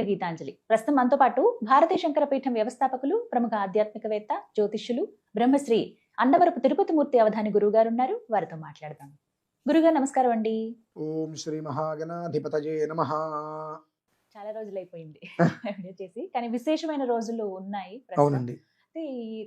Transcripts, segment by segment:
గీతాంజలి. ప్రస్తుతం మనతో పాటు భారతీయ శంకరపీఠం వ్యవస్థాపకులు, ప్రముఖ ఆధ్యాత్మికవేత్త, జ్యోతిష్యులు, బ్రహ్మశ్రీ అన్నవరపు తిరుపతిమూర్తి అవధాని గురుగారు ఉన్నారు. వారితో మాట్లాడదాం. గురుగారు నమస్కారం అండి. ఓం శ్రీ మహాగణాధిపతయే నమః. చాలా రోజులైపోయింది చేసి, కానీ విశేషమైన రోజులు ఉన్నాయి. అవునండి.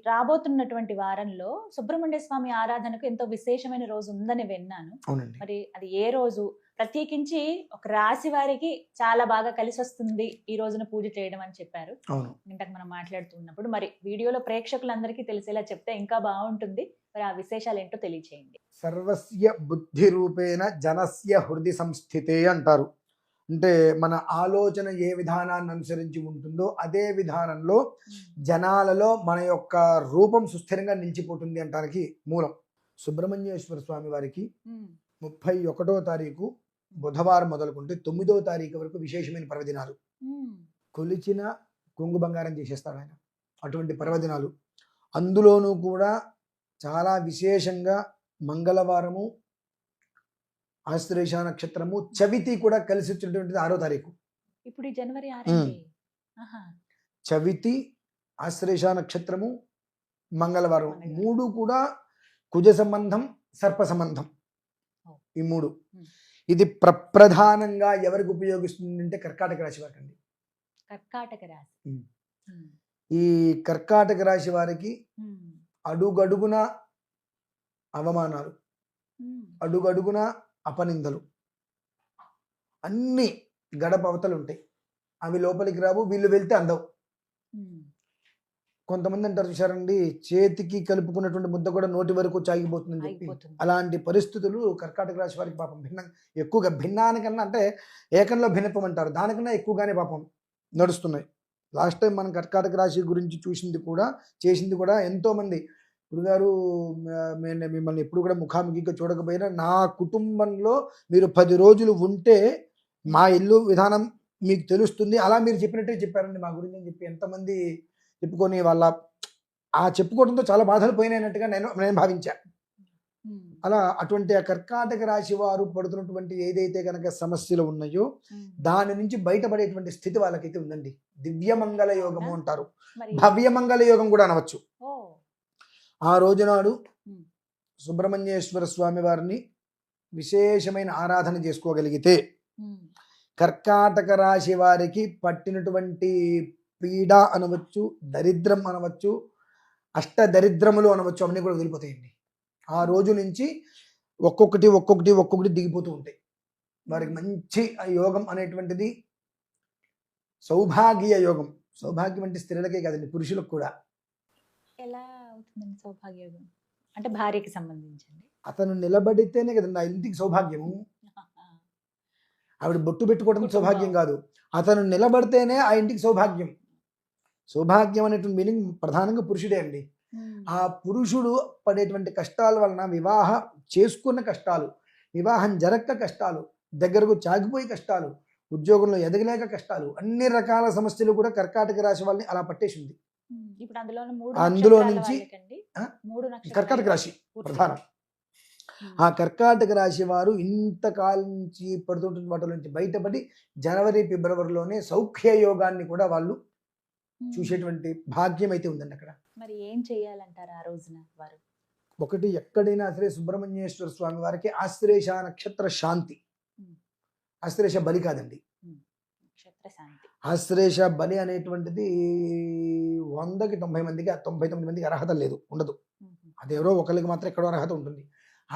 రాబోతున్నటువంటి వారంలో సుబ్రహ్మణ్య స్వామి ఆరాధనకు ఎంతో విశేషమైన రోజు ఉందని విన్నాను. అవునండి. మరి అది ఏ రోజు? ప్రత్యేకించి ఒక రాశి వారికి చాలా బాగా కలిసి వస్తుంది ఈ రోజున పూజ చేయడం అని చెప్పారు. అవును. ఇంతకు మనం మాట్లాడుతున్నప్పుడు మరి వీడియోలో ప్రేక్షకులందరికీ తెలిసేలా చెప్తే ఇంకా బాగుంటుంది. మరి ఆ విశేషాలు ఏంటో తెలియచేయండి. సర్వస్య బుద్ధి రూపేణ జనస్య హృది సంస్థితే అంటారు. అంటే మన ఆలోచన ఏ విధానాన్ని అనుసరించి ఉంటుందో అదే విధానంలో జనాలలో మన యొక్క రూపం సుస్థిరంగా నిలిచిపోతుంది అంటానికి మూలం. సుబ్రహ్మణ్యేశ్వర స్వామి వారికి 31వ తారీఖు బుధవారం మొదలుకుంటే 9వ తారీఖు వరకు విశేషమైన పర్వదినాలు. కొలిచిన కొంగు బంగారం చేసేస్తాడు ఆయన. అటువంటి పర్వదినాలు. అందులోనూ కూడా చాలా విశేషంగా మంగళవారము, ఆశ్లేష నక్షత్రము, చవితి కూడా కలిసి వచ్చినటువంటిది 6వ తారీఖు. ఇప్పుడు ఈ జనవరి 6. చవితి, ఆశ్లేష నక్షత్రము, మంగళవారం 3 కూడా కుజ సంబంధం, సర్ప సంబంధం. ఈ 3 ఇది ప్రధానంగా ఎవరికి ఉపయోగిస్తుంది అంటే కర్కాటక రాశి వారికి అండి. కర్కాటక రాశి. ఈ కర్కాటక రాశి వారికి అడుగడుగున అవమానాలు, అడుగడుగున అపనిందలు, అన్ని గడప అవతలు ఉంటాయి. అవి లోపలికి రావు, వీళ్ళు వెళ్తే అందవు. కొంతమంది అంటారు చూసారండి, చేతికి కలుపుకున్నటువంటి ముద్ద కూడా నోటి వరకు చాగిపోతుందని చెప్పి. అలాంటి పరిస్థితులు కర్కాటక రాశి వారికి పాపం ఎక్కువగా భిన్నానికన్నా, అంటే ఏకంలో భిన్నత్వం అంటారు, దానికన్నా ఎక్కువగానే పాపం నడుస్తున్నాయి. లాస్ట్ టైం మనం కర్కాటక రాశి గురించి చూసింది కూడా, చేసింది కూడా ఎంతోమంది. గురుగారు, మిమ్మల్ని ఎప్పుడు కూడా ముఖాముఖిగా చూడకపోయినా నా కుటుంబంలో మీరు 10 రోజులు ఉంటే మా ఇల్లు విధానం మీకు తెలుస్తుంది, అలా మీరు చెప్పినట్టే చెప్పారండి మా గురించి అని చెప్పి ఎంతమంది చెప్పుకొని వాళ్ళ ఆ చెప్పుకోవడంతో చాలా బాధలు పోయినట్టుగా నేను భావించా. అలా అటువంటి ఆ కర్కాటక రాశి వారు పడుతున్నటువంటి ఏదైతే కనుక సమస్యలు ఉన్నాయో దాని నుంచి బయటపడేటువంటి స్థితి వాళ్ళకైతే ఉందండి. దివ్యమంగళ యోగము అంటారు, భవ్యమంగళ యోగం కూడా అనవచ్చు. ఆ రోజునాడు సుబ్రహ్మణ్యేశ్వర స్వామి వారిని విశేషమైన ఆరాధన చేసుకోగలిగితే కర్కాటక రాశి వారికి పట్టినటువంటి పీడ అనవచ్చు, దరిద్రం అనవచ్చు, అష్టదరిద్రములు అనవచ్చు, అవన్నీ కూడా వదిలిపోతాయండి. ఆ రోజు నుంచి ఒక్కొక్కటి దిగిపోతూ ఉంటాయి. వారికి మంచి యోగం అనేటువంటిది సౌభాగ్య యోగం. సౌభాగ్యం అంటే స్త్రీలకే కాదండి, పురుషులకు కూడా. ఎలా అవుతుందండి సౌభాగ్య యోగం? అంటే భార్యకి సంబంధించింది. అతను నిలబడితేనే కదండి ఆ ఇంటికి సౌభాగ్యము. ఆవిడ బొట్టు పెట్టుకోవడం సౌభాగ్యం కాదు, అతను నిలబడితేనే ఆ ఇంటికి సౌభాగ్యం. సౌభాగ్యం అనేటువంటి మీనింగ్ ప్రధానంగా పురుషుడే అండి. ఆ పురుషుడు పడేటువంటి కష్టాల వలన, వివాహం చేసుకున్న కష్టాలు, వివాహం జరగక కష్టాలు, దగ్గరకు చాగిపోయి కష్టాలు, ఉద్యోగంలో ఎదగలేక కష్టాలు, అన్ని రకాల సమస్యలు కూడా కర్కాటక రాశి వాళ్ళని అలా పట్టేసింది. అందులో నుంచి కర్కాటక రాశి ప్రధానం. ఆ కర్కాటక రాశి వారు ఇంతకాలం నుంచి పడుతుంటున్న వాటి నుంచి బయటపడి జనవరి, ఫిబ్రవరిలోనే సౌఖ్య యోగాన్ని కూడా వాళ్ళు చూసేటువంటి భాగ్యం అయితే ఉందండి అక్కడ. మరి ఏం చేయాలంటారు ఆ రోజున వారు? ఒకటి, ఎక్కడైనా సరే సుబ్రహ్మణ్యేశ్వర స్వామి వారికి ఆశ్లేష నక్షత్ర శాంతి, ఆశ్లేష బలి కాదండి, ఆశ్లేష బలి అనేటువంటిది 100కి 90 మందికి 99 మందికి అర్హత లేదు, ఉండదు. అది ఎవరో ఒకరికి మాత్రం ఎక్కడో అర్హత ఉంటుంది.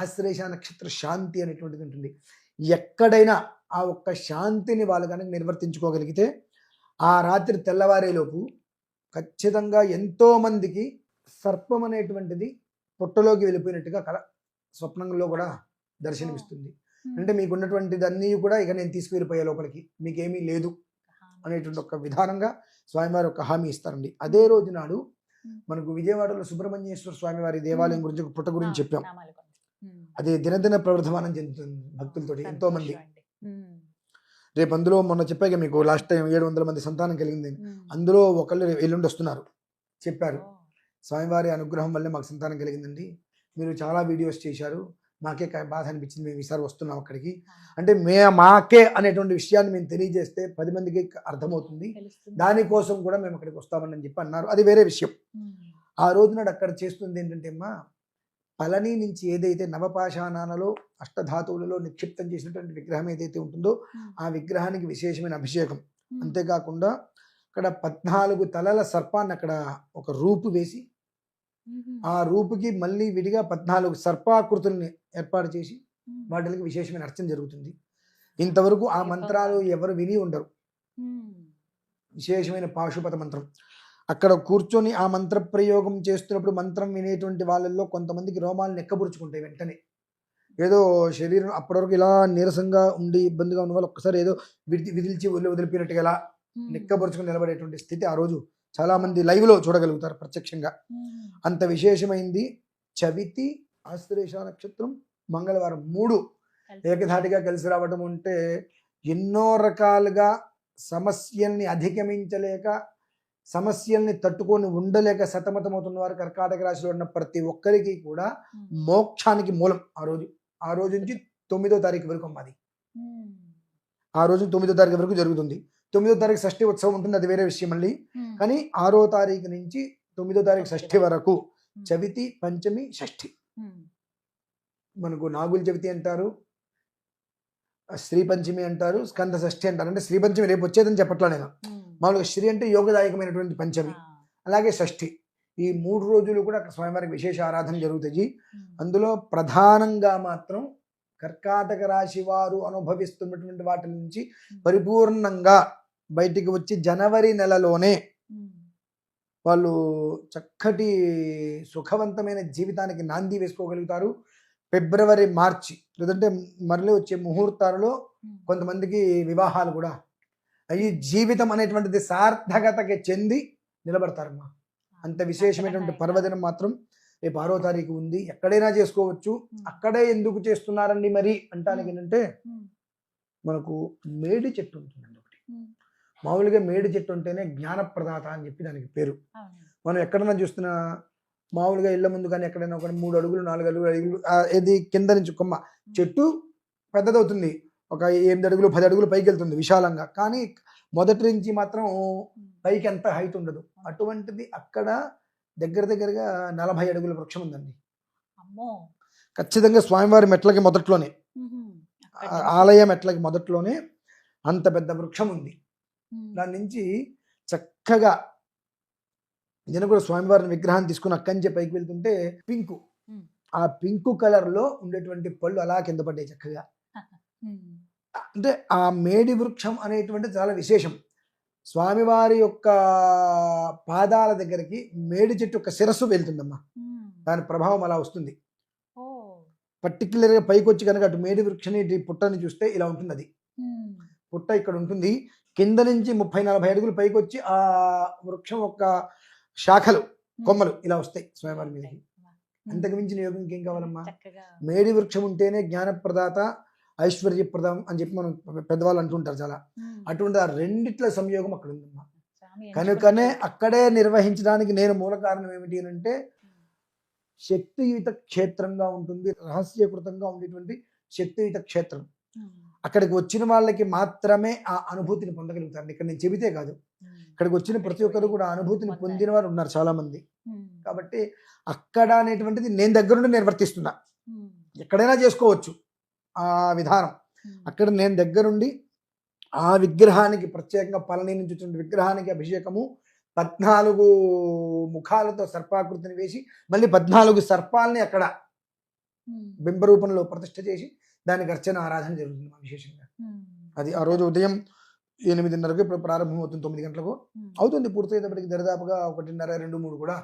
ఆశ్లేష నక్షత్ర శాంతి అనేటువంటిది ఉంటుంది. ఎక్కడైనా ఆ ఒక్క శాంతిని వాళ్ళు కనుక నిర్వర్తించుకోగలిగితే ఆ రాత్రి తెల్లవారేలోపు ఖచ్చితంగా ఎంతో మందికి సర్పం అనేటువంటిది పొట్టలోకి వెళ్ళిపోయినట్టుగా కళ స్వప్నంలో కూడా దర్శనమిస్తుంది. అంటే మీకు ఉన్నటువంటిది అన్నీ కూడా ఇక నేను తీసుకువెళ్ళిపోయే లోపలికి మీకేమీ లేదు అనేటువంటి ఒక విధానంగా స్వామివారి ఒక హామీ ఇస్తారండి. అదే రోజు నాడు మనకు విజయవాడలో సుబ్రహ్మణ్యేశ్వర స్వామి వారి దేవాలయం గురించి, పుట్ట గురించి చెప్పాం. అది దినదిన ప్రవర్ధమానం చెందుతుంది భక్తులతో ఎంతో మంది. రేపు అందులో మొన్న చెప్పాక మీకు లాస్ట్ టైం 700 మంది సంతానం కలిగింది, అందులో ఒకళ్ళు ఎల్లుండి వస్తున్నారు చెప్పారు. స్వామివారి అనుగ్రహం వల్లే మాకు సంతానం కలిగిందండి, మీరు చాలా వీడియోస్ చేశారు, మాకే బాధ అనిపించింది, మేము ఈసారి వస్తున్నాం అక్కడికి అంటే మాకే అనేటువంటి విషయాన్ని మేము తెలియజేస్తే 10 మందికి అర్థమవుతుంది, దానికోసం కూడా మేము అక్కడికి వస్తామని చెప్పి అన్నారు. అది వేరే విషయం. ఆ రోజు నాడు అక్కడ చేస్తుంది ఏంటంటే అమ్మా, పళని నుంచి ఏదైతే నవపాషాణాలలో అష్టధాతువులలో నిక్షిప్తం చేసినటువంటి విగ్రహం ఏదైతే ఉంటుందో ఆ విగ్రహానికి విశేషమైన అభిషేకం. అంతేకాకుండా అక్కడ 14 తలల సర్పాన్ని అక్కడ ఒక రూపు వేసి ఆ రూపుకి మళ్ళీ విడిగా 14 సర్పాకృతుల్ని ఏర్పాటు చేసి వాటికి విశేషమైన అర్చన జరుగుతుంది. ఇంతవరకు ఆ మంత్రాలు ఎవరు విని ఉండరు. విశేషమైన పాశుపత మంత్రం. అక్కడ కూర్చొని ఆ మంత్ర ప్రయోగం చేస్తున్నప్పుడు మంత్రం వినేటువంటి వాళ్ళల్లో కొంతమందికి రోమాలు నెక్కబురుచుకుంటాయి వెంటనే. ఏదో శరీరం అప్పటివరకు ఇలా నీరసంగా ఉండి ఇబ్బందిగా ఉన్న వాళ్ళు ఒక్కసారి ఏదో విదిల్చి వదిలిపోయినట్టుగా ఇలా నెక్కబరుచుకుని నిలబడేటువంటి స్థితి ఆ రోజు చాలా మంది లైవ్ లో చూడగలుగుతారు ప్రత్యక్షంగా. అంత విశేషమైంది. చవితి, ఆశ్లేష నక్షత్రం, మంగళవారం 3 ఏకధాటిగా కలిసి రావడం అంటే ఎన్నో రకాలుగా సమస్యల్ని అధిగమించలేక సమస్యల్ని తట్టుకొని ఉండలేక సతమతమవుతున్న వారు కర్కాటక రాశిలో ఉన్న ప్రతి ఒక్కరికి కూడా మోక్షానికి మూలం ఆ రోజు నుంచి 9వ తారీఖు వరకు అమ్మది. ఆ రోజు 9వ తారీఖు వరకు జరుగుతుంది. 9వ తారీఖు షష్ఠి ఉత్సవం ఉంటుంది, అది వేరే విషయం మళ్ళీ. కానీ 6వ తారీఖు నుంచి 9వ తారీఖు షష్ఠి వరకు చవితి, పంచమి, షష్ఠి. మనకు నాగుల చవితి అంటారు, శ్రీ పంచమి అంటారు, స్కంద షష్ఠి అంటారు. అంటే శ్రీ పంచమి రేపు వచ్చేదని చెప్పట్లా నేను. మామూలుగా శ్రీ అంటే యోగదాయకమైనటువంటి పంచమి, అలాగే షష్ఠి. ఈ 3 రోజులు కూడా అక్కడ స్వామివారికి విశేష ఆరాధన జరుగుతాయి. అందులో ప్రధానంగా మాత్రం కర్కాటక రాశి వారు అనుభవిస్తున్నటువంటి వాటి నుంచి పరిపూర్ణంగా బయటికి వచ్చి జనవరి నెలలోనే వాళ్ళు చక్కటి సుఖవంతమైన జీవితానికి నాంది వేసుకోగలుగుతారు. ఫిబ్రవరి, మార్చి లేదంటే మరలి వచ్చే ముహూర్తాలలో కొంతమందికి వివాహాలు కూడా ఈ జీవితం అనేటువంటిది సార్థకతకి చెంది నిలబడతారమ్మా. అంత విశేషమైనటువంటి పర్వదినం మాత్రం రేపు 6వ తారీఖు ఉంది. ఎక్కడైనా చేసుకోవచ్చు. అక్కడే ఎందుకు చేస్తున్నారండి మరి అంటానికి ఏంటంటే, మనకు మేడి చెట్టు ఉంటుందండి ఒకటి. మామూలుగా మేడి చెట్టు ఉంటేనే జ్ఞానప్రదాత అని చెప్పి దానికి పేరు. మనం ఎక్కడైనా చూస్తున్నా మామూలుగా ఇళ్ల ముందు కానీ ఎక్కడైనా ఒక 3 అడుగులు 4 అడుగులు 5 అడుగులు ఏది కింద నుంచి కొమ్మ చెట్టు పెద్దదవుతుంది, ఒక 8 అడుగులు 10 అడుగులు పైకి వెళ్తుంది విశాలంగా. కానీ మొదటి నుంచి మాత్రం పైకి ఎంత హైట్ ఉండదు. అటువంటిది అక్కడ దగ్గరగా 40 అడుగుల వృక్షం ఉందండి. ఖచ్చితంగా స్వామివారి మెట్లకి మొదట్లోనే, ఆలయ మెట్లకి మొదట్లోనే అంత పెద్ద వృక్షం ఉంది. దాని నుంచి చక్కగా నేను కూడా స్వామివారిని విగ్రహాన్ని తీసుకుని అక్కడి నుంచి పైకి వెళ్తుంటే పింకు, ఆ పింకు కలర్ లో ఉండేటువంటి పళ్ళు అలా కింద పడ్డాయి చక్కగా. అంటే ఆ మేడి వృక్షం అనేటువంటి చాలా విశేషం. స్వామివారి యొక్క పాదాల దగ్గరికి మేడి చెట్టు యొక్క శిరస్సు వెళ్తుందమ్మా, దాని ప్రభావం అలా వస్తుంది. పర్టికులర్గా పైకి వచ్చి కనుక అటు మేడి వృక్షని పుట్టని చూస్తే ఇలా ఉంటుంది. అది పుట్ట ఇక్కడ ఉంటుంది, కింద నుంచి 30-40 అడుగులు పైకి వచ్చి ఆ వృక్షం యొక్క శాఖలు కొమ్మలు ఇలా వస్తాయి స్వామివారి మీదకి. అంతకు మించిన యోగం ఇంకేం కావాలమ్మా? మేడి వృక్షం ఉంటేనే జ్ఞానప్రదాత, ఐశ్వర్యప్రదం అని చెప్పి మనం పెద్దవాళ్ళు అంటుంటారు చాలా. అటువంటి ఆ రెండిట్ల సంయోగం అక్కడ ఉందమ్మా. కనుకనే అక్కడే నిర్వహించడానికి నేను మూల కారణం ఏమిటి అని అంటే, శక్తియుత క్షేత్రంగా ఉంటుంది, రహస్యకృతంగా ఉండేటువంటి శక్తియుత క్షేత్రం. అక్కడికి వచ్చిన వాళ్ళకి మాత్రమే ఆ అనుభూతిని పొందగలుగుతారు. ఇక్కడ నేను చెబితే కాదు, ఇక్కడికి వచ్చిన ప్రతి ఒక్కరు కూడా అనుభూతిని పొందిన వారు ఉన్నారు చాలా మంది. కాబట్టి అక్కడ అనేటువంటిది నేను దగ్గరుండి నిర్వర్తిస్తున్నా. ఎక్కడైనా చేసుకోవచ్చు ఆ విధానం. అక్కడ నేను దగ్గరుండి ఆ విగ్రహానికి ప్రత్యేకంగా పళని నుంచి వచ్చిన విగ్రహానికి అభిషేకము, 14 ముఖాలతో సర్పాకృతిని వేసి మళ్ళీ 14 సర్పాలని అక్కడ బింబరూపంలో ప్రతిష్ఠ చేసి దానికి అర్చన ఆరాధన జరుగుతుంది విశేషంగా. అది ఆ రోజు ఉదయం 8:30కి ప్రారంభం అవుతుంది, 9 గంటలకు అవుతుంది. పూర్తయ్యేటప్పటికి దరిదాపుగా 1:30, 2, 3 కూడా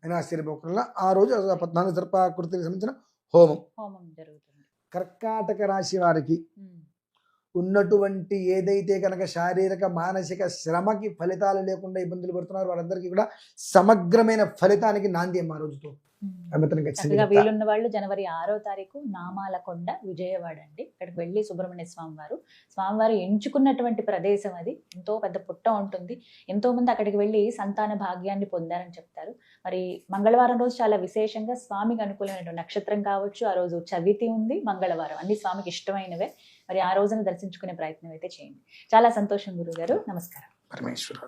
అయినా ఆశ్చర్యపోకుండా ఆ రోజు 14 సర్పాకృతికి సంబంధించిన హోమం జరుగుతుంది. కర్కాటక రాశి వారికి ఉన్నటువంటి ఏదైతే కనుక శారీరక మానసిక శ్రమకి ఫలితాలు లేకుండా ఇబ్బందులు పడుతున్నారు వారందరికీ కూడా సమగ్రమైన ఫలితానికి నాంది అమ్మ రోజుతో. అమితను చక్కగా ఖచ్చితంగా చెప్తా. వీలున్న వాళ్ళు జనవరి 6వ తారీఖు నామాలకొండ విజయవాడ అండి. అక్కడికి వెళ్ళి సుబ్రహ్మణ్య స్వామివారు ఎంచుకున్నటువంటి ప్రదేశం అది. ఎంతో పెద్ద పుట్ట ఉంటుంది. ఎంతో మంది అక్కడికి వెళ్ళి సంతాన భాగ్యాన్ని పొందారని చెప్తారు. మరి మంగళవారం రోజు చాలా విశేషంగా స్వామికి అనుకూలమైన నక్షత్రం కావచ్చు, ఆ రోజు చవితి ఉంది, మంగళవారం అన్ని స్వామికి ఇష్టమైనవే. మరి ఆ రోజున దర్శించుకునే ప్రయత్నం అయితే చేయండి. చాలా సంతోషం గురుగారు, నమస్కారం. పరమేశ్వర